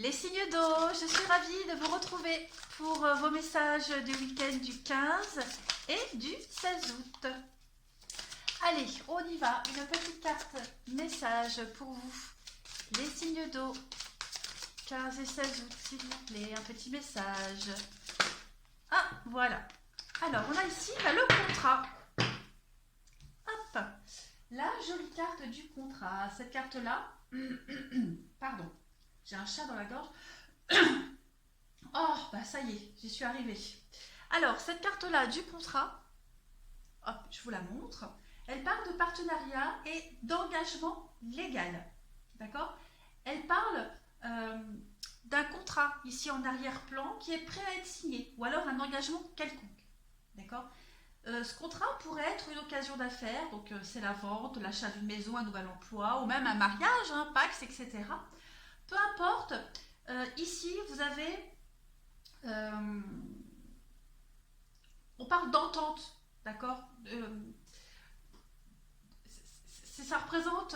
Les signes d'eau, je suis ravie de vous retrouver pour vos messages du week-end du 15 et du 16 août. Allez, on y va. Une petite carte message pour vous. Les signes d'eau, 15 et 16 août, s'il vous plaît. Un petit message. Ah, voilà. Alors, on a ici le contrat. Hop. La jolie carte du contrat. Cette carte-là, pardon, j'ai un chat dans la gorge. Oh, bah ça y est, j'y suis arrivée. Alors, cette carte-là du contrat, hop, je vous la montre. Elle parle de partenariat et d'engagement légal. D'accord? Elle parle d'un contrat ici en arrière-plan qui est prêt à être signé ou alors un engagement quelconque. D'accord? Ce contrat pourrait être une occasion d'affaires, donc c'est la vente, l'achat d'une maison, un nouvel emploi ou même un mariage, un Pax, etc. Peu importe, ici vous avez, on parle d'entente, d'accord? Ça représente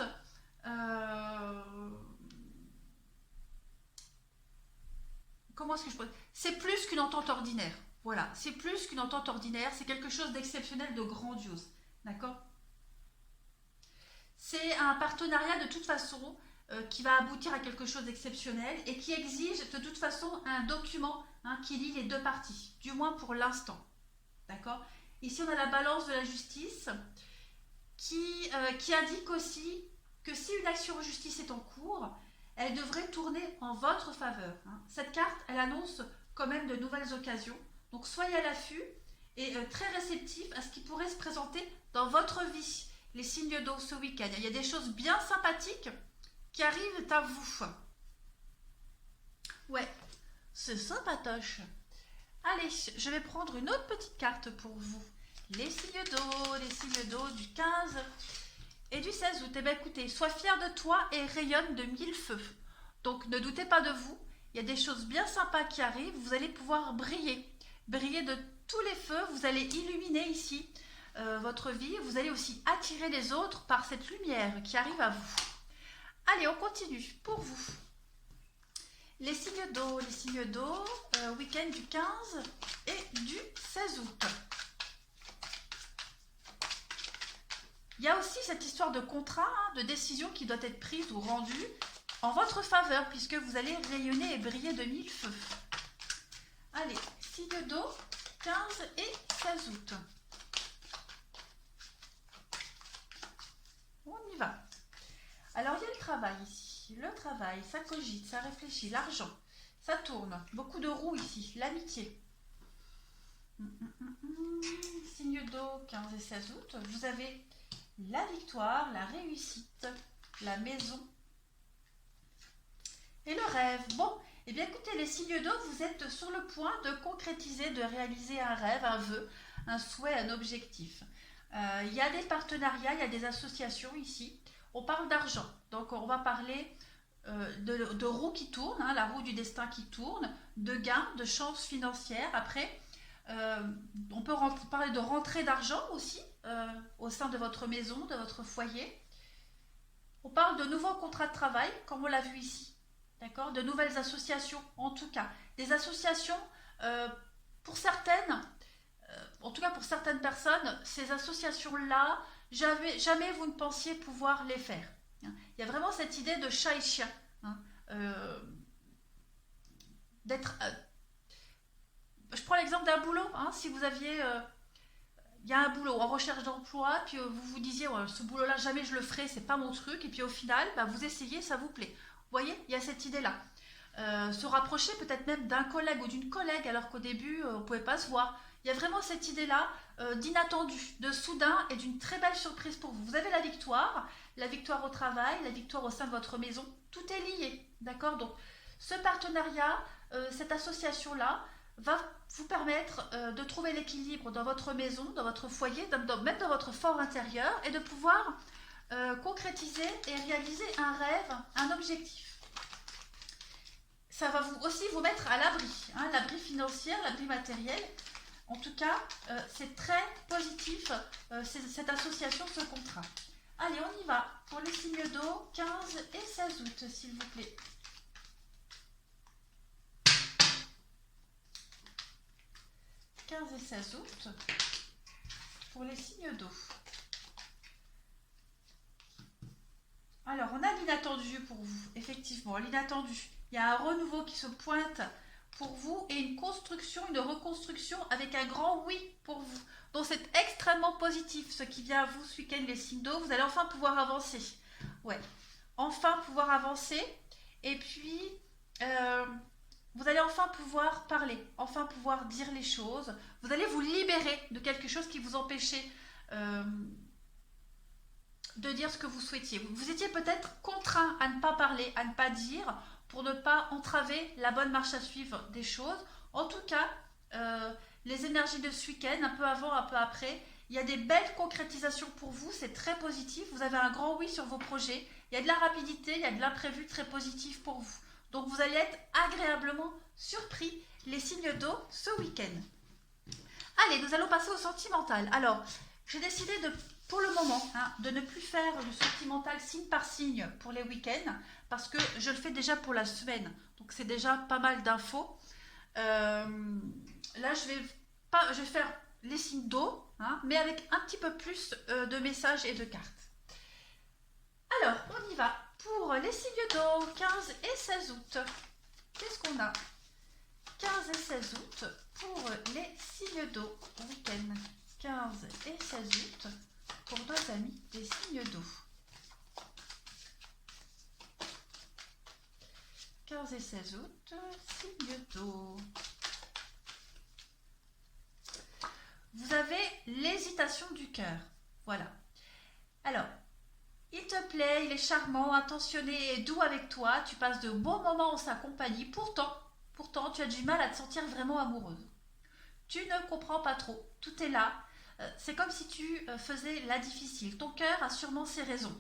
comment est-ce que je peux... C'est plus qu'une entente ordinaire. Voilà, c'est plus qu'une entente ordinaire, c'est quelque chose d'exceptionnel, de grandiose. D'accord? C'est un partenariat de toute façon qui va aboutir à quelque chose d'exceptionnel et qui exige de toute façon un document qui lie les deux parties, du moins pour l'instant. D'accord? Ici, on a la balance de la justice qui indique aussi que si une action en justice est en cours, elle devrait tourner en votre faveur. Cette carte, elle annonce quand même de nouvelles occasions. Donc soyez à l'affût et très réceptif à ce qui pourrait se présenter dans votre vie. Les signes d'eau ce week-end. Il y a des choses bien sympathiques qui arrivent à vous. Ouais, c'est sympatoche. Allez, je vais prendre une autre petite carte pour vous. Les signes d'eau du 15 et du 16 août. Eh bien écoutez, sois fier de toi et rayonne de mille feux. Donc ne doutez pas de vous. Il y a des choses bien sympas qui arrivent. Vous allez pouvoir briller. Briller de tous les feux. Vous allez illuminer ici votre vie. Vous allez aussi attirer les autres par cette lumière qui arrive à vous. Allez, on continue pour vous. Les signes d'eau, week-end du 15 et du 16 août. Il y a aussi cette histoire de contrat, de décision qui doit être prise ou rendue en votre faveur, puisque vous allez rayonner et briller de mille feux. Allez, signe d'eau, 15 et 16 août. On y va. Alors, il y a le travail ici. Le travail, ça cogite, ça réfléchit, l'argent, ça tourne. Beaucoup de roues ici, l'amitié. Signe d'eau, 15 et 16 août. Vous avez la victoire, la réussite, la maison et le rêve. Bon, et bien écoutez, les signes d'eau, vous êtes sur le point de concrétiser, de réaliser un rêve, un vœu, un souhait, un objectif. Il y a des partenariats, il y a des associations ici. On parle d'argent, donc on va parler de roues qui tournent, la roue du destin qui tourne, de gains, de chances financières. Après, on peut parler de rentrée d'argent aussi au sein de votre maison, de votre foyer. On parle de nouveaux contrats de travail, comme on l'a vu ici. D'accord? De nouvelles associations, en tout cas. Des associations, pour certaines, en tout cas pour certaines personnes, ces associations-là, jamais vous ne pensiez pouvoir les faire. Il y a vraiment cette idée de chat et chien. D'être... je prends l'exemple d'un boulot. Si vous aviez... il y a un boulot en recherche d'emploi, puis vous vous disiez ce boulot-là, jamais je le ferai, c'est pas mon truc, et puis au final, vous essayez, ça vous plaît. Vous voyez, il y a cette idée-là. Se rapprocher peut-être même d'un collègue ou d'une collègue, alors qu'au début, on ne pouvait pas se voir. Il y a vraiment cette idée-là d'inattendu, de soudain et d'une très belle surprise pour vous. Vous avez la victoire au travail, la victoire au sein de votre maison, tout est lié, d'accord? Donc, ce partenariat, cette association-là, va vous permettre de trouver l'équilibre dans votre maison, dans votre foyer, même dans votre fort intérieur, et de pouvoir concrétiser et réaliser un rêve, un objectif. Ça va aussi vous mettre à l'abri, l'abri financier, l'abri matériel. En tout cas, c'est très positif, cette association, ce contrat. Allez, on y va pour les signes d'eau, 15 et 16 août, s'il vous plaît. et 16 août pour les signes d'eau. Alors, on a l'inattendu pour vous, effectivement, l'inattendu. Il y a un renouveau qui se pointe pour vous et une construction, une reconstruction avec un grand oui pour vous. Donc, c'est extrêmement positif ce qui vient à vous ce week-end, les signes d'eau. Vous allez enfin pouvoir avancer. Ouais, enfin pouvoir avancer. Et puis, vous allez enfin pouvoir parler, enfin pouvoir dire les choses. Vous allez vous libérer de quelque chose qui vous empêchait de dire ce que vous souhaitiez. Vous étiez peut-être contraint à ne pas parler, à ne pas dire, pour ne pas entraver la bonne marche à suivre des choses. En tout cas, les énergies de ce week-end, un peu avant, un peu après, il y a des belles concrétisations pour vous, c'est très positif. Vous avez un grand oui sur vos projets. Il y a de la rapidité, il y a de l'imprévu très positif pour vous. Donc vous allez être agréablement surpris, les signes d'eau, ce week-end. Allez, nous allons passer au sentimental. Alors, j'ai décidé pour le moment, de ne plus faire le sentimental signe par signe pour les week-ends, parce que je le fais déjà pour la semaine. Donc c'est déjà pas mal d'infos. Là, je vais faire les signes d'eau, mais avec un petit peu plus de messages et de cartes. Alors, on y va pour les signes d'eau, 15 et 16 août. Qu'est-ce qu'on a? 15 et 16 août pour les signes d'eau week-end. 15 et 16 août pour nos amis des signes d'eau. 15 et 16 août, signes d'eau. Vous avez l'hésitation du cœur. Voilà. Alors, il te plaît, il est charmant, attentionné et doux avec toi. Tu passes de bons moments en sa compagnie. Pourtant, tu as du mal à te sentir vraiment amoureuse. Tu ne comprends pas trop. Tout est là. C'est comme si tu faisais la difficile. Ton cœur a sûrement ses raisons.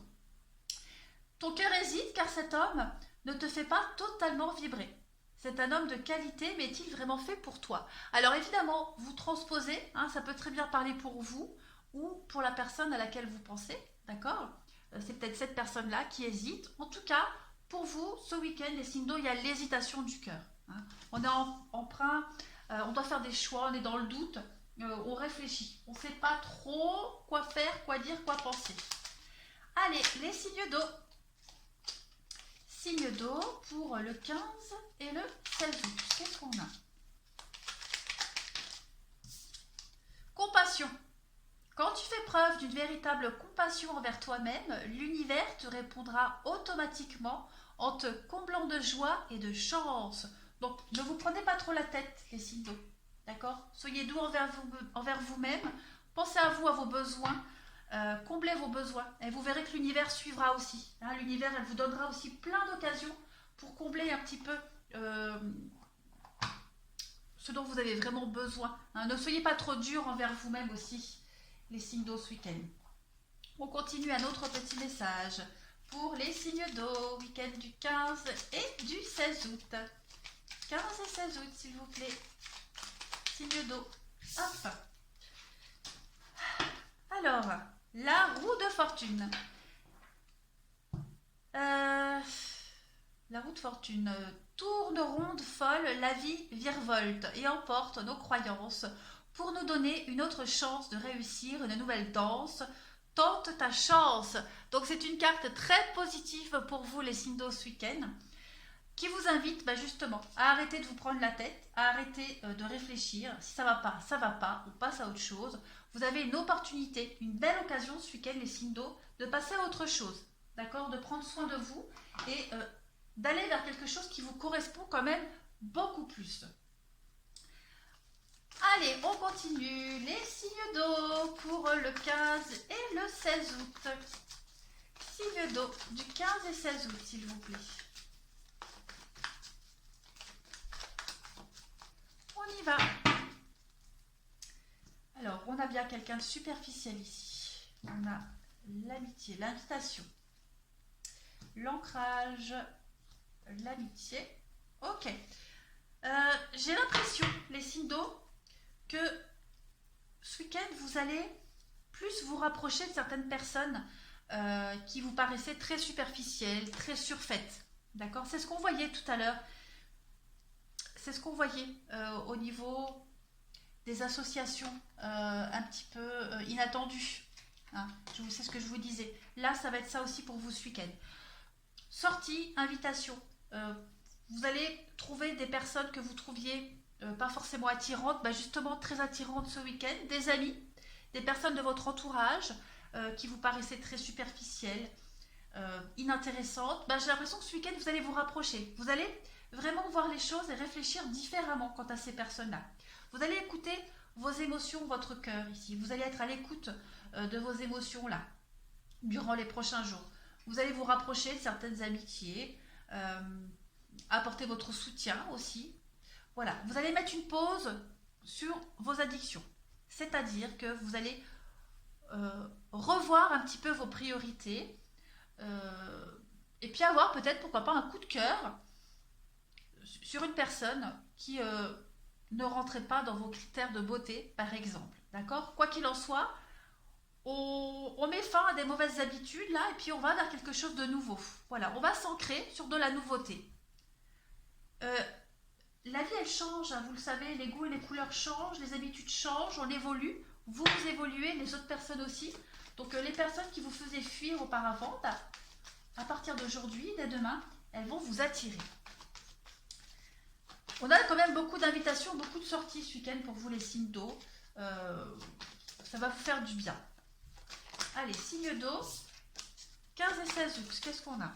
Ton cœur hésite car cet homme ne te fait pas totalement vibrer. C'est un homme de qualité, mais est-il vraiment fait pour toi? Alors évidemment, vous transposez, ça peut très bien parler pour vous ou pour la personne à laquelle vous pensez, d'accord? C'est peut-être cette personne-là qui hésite. En tout cas, pour vous, ce week-end, les signes d'eau, il y a l'hésitation du cœur. On est emprunt, on doit faire des choix, on est dans le doute, on réfléchit. On ne sait pas trop quoi faire, quoi dire, quoi penser. Allez, les signes d'eau. Signes d'eau pour le 15 et le 16 août. Qu'est-ce qu'on a? Compassion. Quand tu fais preuve d'une véritable compassion envers toi-même, l'univers te répondra automatiquement en te comblant de joie et de chance. Donc, ne vous prenez pas trop la tête, les signes d'eau. D'accord? Soyez doux envers vous-même. Pensez à vous, à vos besoins. Comblez vos besoins. Et vous verrez que l'univers suivra aussi. L'univers, elle vous donnera aussi plein d'occasions pour combler un petit peu ce dont vous avez vraiment besoin. Ne soyez pas trop dur envers vous-même aussi, les signes d'eau ce week-end. On continue un autre petit message pour les signes d'eau, week-end du 15 et du 16 août. 15 et 16 août, s'il vous plaît. Signes d'eau. Hop. Alors, la roue de fortune. La roue de fortune. Tourne ronde, folle, la vie virevolte et emporte nos croyances pour nous donner une autre chance de réussir une nouvelle danse. Tente ta chance. Donc c'est une carte très positive pour vous les signes d'eau ce week-end qui vous invite justement à arrêter de vous prendre la tête, à arrêter de réfléchir. Si ça va pas, on passe à autre chose. Vous avez une opportunité, une belle occasion ce week-end les signes d'eau de passer à autre chose, d'accord, de prendre soin de vous et d'aller vers quelque chose qui vous correspond quand même beaucoup plus. Allez, on continue. Les signes d'eau pour le 15 et le 16 août. Signes d'eau du 15 et 16 août, s'il vous plaît. On y va. Alors, on a bien quelqu'un de superficiel ici. On a l'amitié, l'invitation, l'ancrage, l'amitié. Ok. J'ai l'impression, les signes d'eau, que ce week-end, vous allez plus vous rapprocher de certaines personnes qui vous paraissaient très superficielles, très surfaites. D'accord? C'est ce qu'on voyait tout à l'heure. C'est ce qu'on voyait au niveau des associations un petit peu inattendues. Hein, c'est ce que je vous disais. Là, ça va être ça aussi pour vous ce week-end. Sortie, invitation. Vous allez trouver des personnes que vous trouviez pas forcément attirantes, bah justement très attirantes ce week-end, des amis, des personnes de votre entourage qui vous paraissaient très superficielles, inintéressantes. Bah, j'ai l'impression que ce week-end, vous allez vous rapprocher. Vous allez vraiment voir les choses et réfléchir différemment quant à ces personnes-là. Vous allez écouter vos émotions, votre cœur ici. Vous allez être à l'écoute de vos émotions là, durant les prochains jours. Vous allez vous rapprocher de certaines amitiés, apporter votre soutien aussi. Voilà, vous allez mettre une pause sur vos addictions. C'est-à-dire que vous allez revoir un petit peu vos priorités et puis avoir peut-être, pourquoi pas, un coup de cœur sur une personne qui ne rentrait pas dans vos critères de beauté, par exemple. D'accord? Quoi qu'il en soit, on met fin à des mauvaises habitudes là et puis on va vers quelque chose de nouveau. Voilà, on va s'ancrer sur de la nouveauté. La vie elle change, hein, vous le savez, les goûts et les couleurs changent, les habitudes changent, on évolue, vous évoluez, les autres personnes aussi. Donc les personnes qui vous faisaient fuir auparavant, bah, à partir d'aujourd'hui, dès demain, elles vont vous attirer. On a quand même beaucoup d'invitations, beaucoup de sorties ce week-end pour vous les signes d'eau. Ça va vous faire du bien. Allez, signe d'eau, 15 et 16 août, qu'est-ce qu'on a?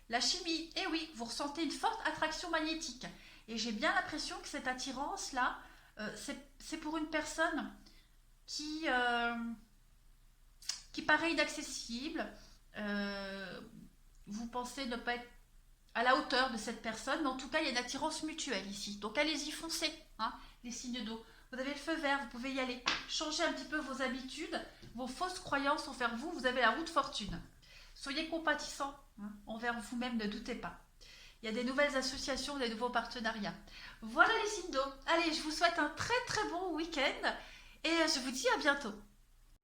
La chimie, eh oui, vous ressentez une forte attraction magnétique. Et j'ai bien l'impression que cette attirance-là, c'est pour une personne qui paraît inaccessible. Vous pensez ne pas être à la hauteur de cette personne, mais en tout cas, il y a une attirance mutuelle ici. Donc allez-y, foncez, hein, les signes d'eau. Vous avez le feu vert, vous pouvez y aller. Changez un petit peu vos habitudes, vos fausses croyances envers vous. Vous avez la roue de fortune. Soyez compatissants hein, envers vous-même, ne doutez pas. Il y a des nouvelles associations, des nouveaux partenariats. Voilà les signes d'eau. Allez, je vous souhaite un très très bon week-end et je vous dis à bientôt.